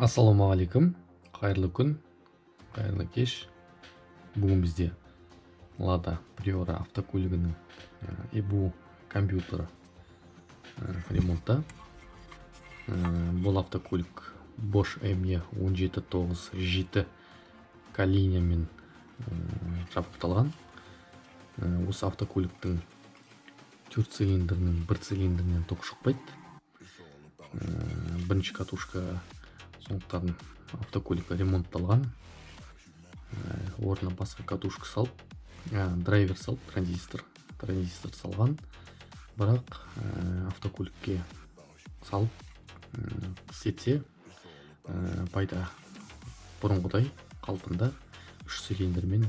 Ассалаумағалейкум, қайырлы күн, қайырлы кеш. Бүгін бізде Lada Priora автокөлігінің EBU компьютері ремонтта. Бұл автокөлік Bosch ME179J коллиниямен жабдықталған. Осы автокөліктің 4 цилиндрінің 1 цилиндрінен ток шықпайды. Бірінші катушка, сондықтан автокөлік ремонтталған. Орнына басқа катушка салып, драйвер салып, транзистор салған. Бірақ автокөлікке салып істетсе, пайда бұрынғыдай қалпында 3 цилиндрмен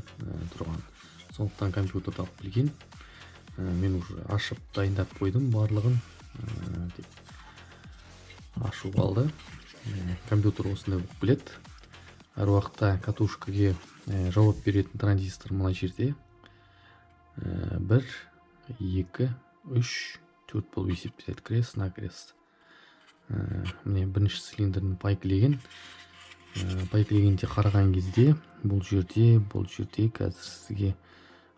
тұрған. Сондықтан компьютерді алып келген. Мен уже ашып дайындап қойдым барлығын. Ашу қалды. Компьютер осындай болып келеді. Әр уақытта катушкаге жауап беретін транзистор мына жерде 1, 2, 3, 4 болып есептеледі. Крест на крест. Міне бірінші цилиндрін пайкілеген. Пайкілегенде қараған кезде бұл жерде қазір сізге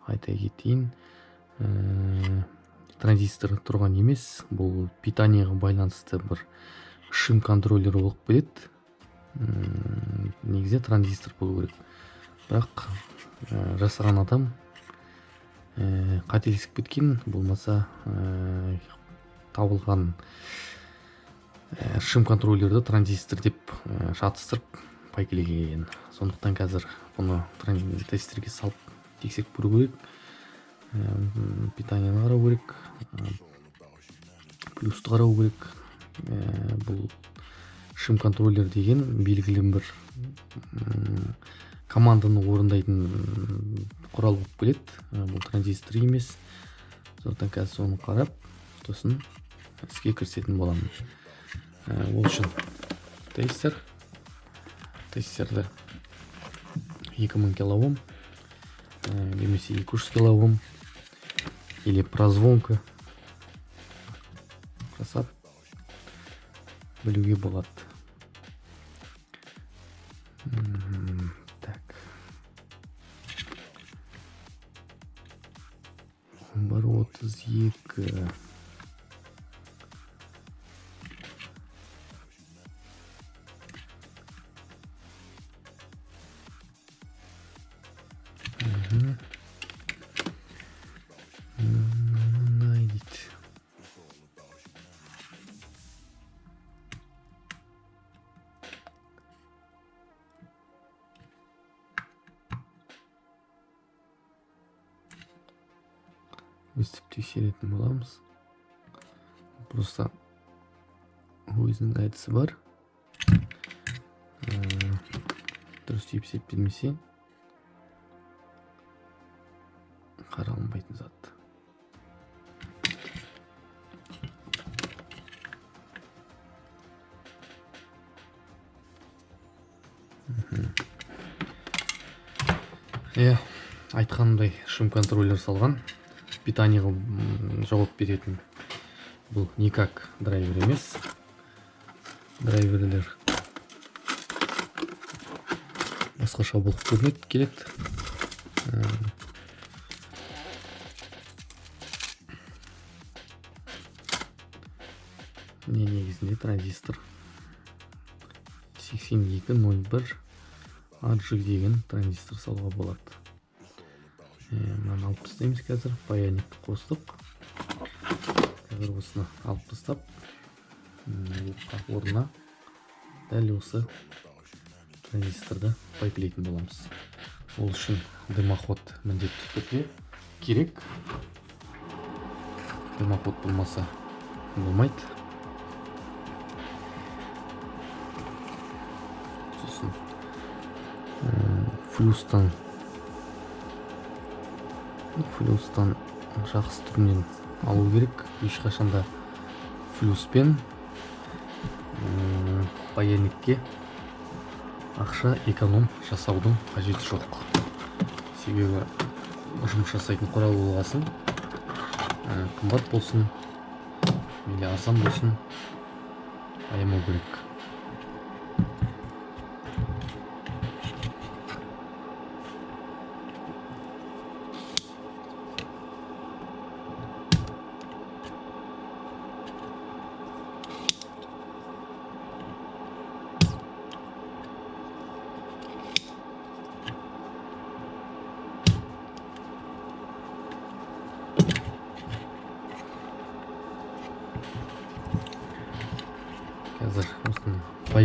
айта кетейін. Транзистор тұрған емес, бұл питанияға байланысты бір шим контроллері болып келеді. Негізі транзистор болу керек. Бірақ жасаған адам қателесіп кеткен, болмаса табылған шим контроллерді транзистор деп шатыстырып пайкілеген. Сондықтан қазір бұны тестерге салып тексеріп көру керек. Питанияны қарау керек, плюсты қарау керек. Бұл шим контроллер деген белгілі бір команданы орындайтын құрал болып келеді. Бұл транзистор емес. Сондықтан қазір соны қарап, сосын іске кірісетін боламын. Ол үшін тестерді 2000 килоом немесе 200 килоом или прозвонка жасап білуге болады. Так. Бар 32. Найдите. Өстіп тексеретін боламыз. Просто өзінің әдісі бар. Дұрыс есептелмесе қаралынбайтын зат. Айтқанымдай шим контроллер салған. Питанияға жауап беретін. Бұл никак драйвер емес. Драйверлер басқаша болып келеді. Негізінде транзистор 8201 AG деген транзистор салуға болады. Мынаны алып тастаймыз қазір. Паяльникті қостық. Қазір осыны алып тастап, орнына дәл осы транзисторды пайкілейтін боламыз. Ол үшін дымоход міндетті түрде керек. Дымоход болмаса болмайды. Сосын флюстан жақсы түрінен алу керек. Ешқашанда флюспен паяльникке ақша эконом жасаудың қажеті жоқ. Себебі жұмыс жасайтын құрал болғасын, қымбат болсын, мейлі арзан болсын, аямау керек.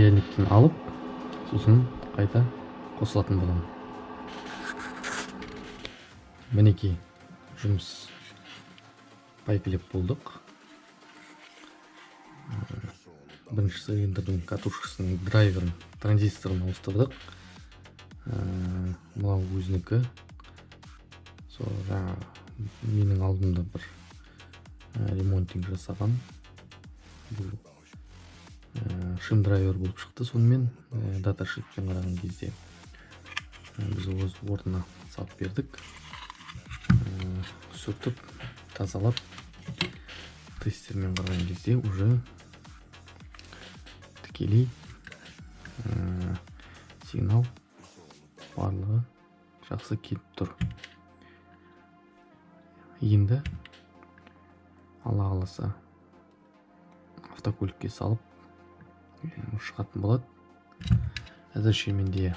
паяльниктен алып сосын қайта қосылатын боламын. Мінекей жұмыс пайкілеп болдық. Бірінші цилиндрдің катушкасының драйверін, транзисторын ауыстырдық. Мынау өзінікі. Сол менің алдымда бір ремонтинг жасаған. Бұл шим драйвер болып шықты. Сонымен даташитпен қараған кезде біз өз орнына салып бердік. Сүртіп, тазалап, тестермен қараған кезде уже тікелей сигнал барлығы жақсы келіп тұр. Енді алла қаласа автокөлікке салып шығатын болады. Әзірше менде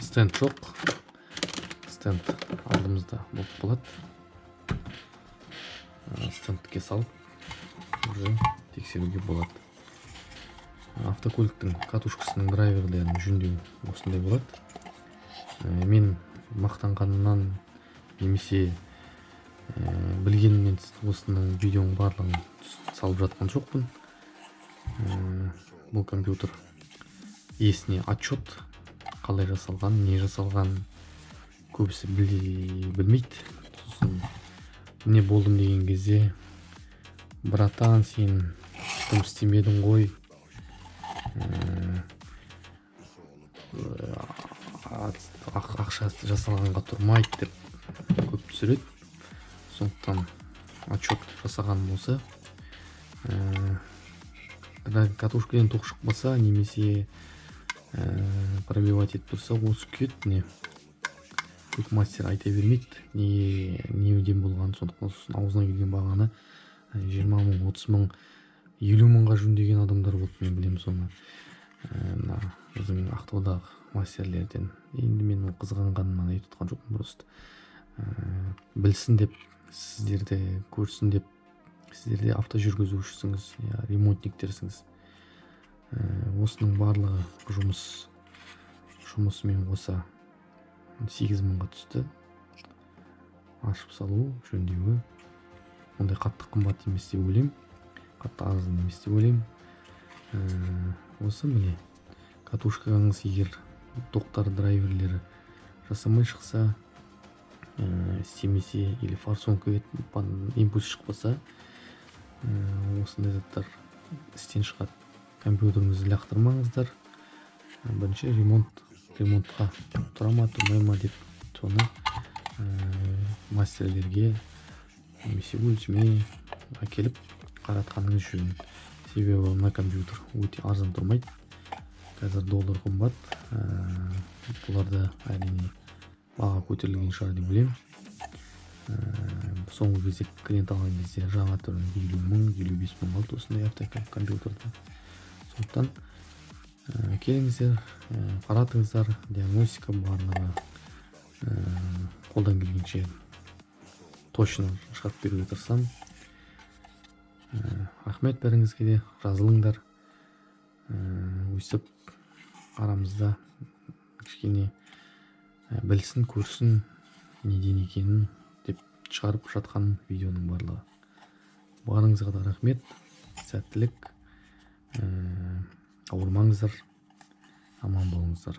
стенд жоқ. Стенд алдымызда болып болады. Стендке салып уже тексеруге болады. Автокөліктің катушкасының драйверлерін жөндеу осындай болады. Мен мақтанғанымнан немесе білгеніммен осының видеоның барлығын салып жатқан жоқпын. Бұл компьютер иесіне отчет, қалай жасалған, не жасалған көбісі білмейді. Сосын не болдым деген кезде, братан, сен тым істемедің ғой, ақша жасалғанға тұрмайды деп көп түсіреді. Сондықтан отчет жасаған болса, катушкадан тоқ шықпаса немесе пробивать етіп тұрса, осы күйет не көп мастер айта бермейді, неден болған. Сондықтан аузына келген бағаны 20 мың, 30 мың, 50 мыңға жөндеген адамдар болды, мен білемін соны. Біздің Ақтаудағы мастерлерден. Енді мен қызғанғанымнан айтып отқан жоқпын, просто білсін деп, сіздерді көрсін деп, сіздерде авто жүргізушісіңіз, ремонтниктерсіңіз. Осының барлығы жұмысымен қоса 8 мыңға түсті. Ашып салу, жөндеуі ондай қатты қымбат емес деп ойлаймын. Қатты арзан емес деп ойлаймын. Осы міне катушкаңыз егер тоқтар драйверлері жасамай шықса, істемесе или форсунка импульс шықпаса, осындай заттар істен шығады. Компьютеріңізді лақтырмаңыздар. Бірінші ремонтқа тұра ма, тұрмай ма деп соны мастерлерге немесе өзіме әкеліп қаратқаныңыз жөн. Себебі мына компьютер өте арзан тұрмайды. Қазір доллар қымбат. Бұларда әрине баға көтерілген шығар деп білемін. Соңғы кезде клиент алған кезде жаңа түрін 50 мың, 55 мың алды осындай автокомпьютерді. Сондықтан келіңіздер, қаратыңыздар, диагностика барлығы қолдан келгенше точно шығарып беруге тырысамын. Рахмет бәріңізге де, жазылыңдар. Өйстіп арамызда кішкене білсін, көрсін, неден екенін деп шығарып жатқан видеоның барлығы. Барыңызға да рахмет, сәттілік, ауырмаңыздар, аман болыңыздар.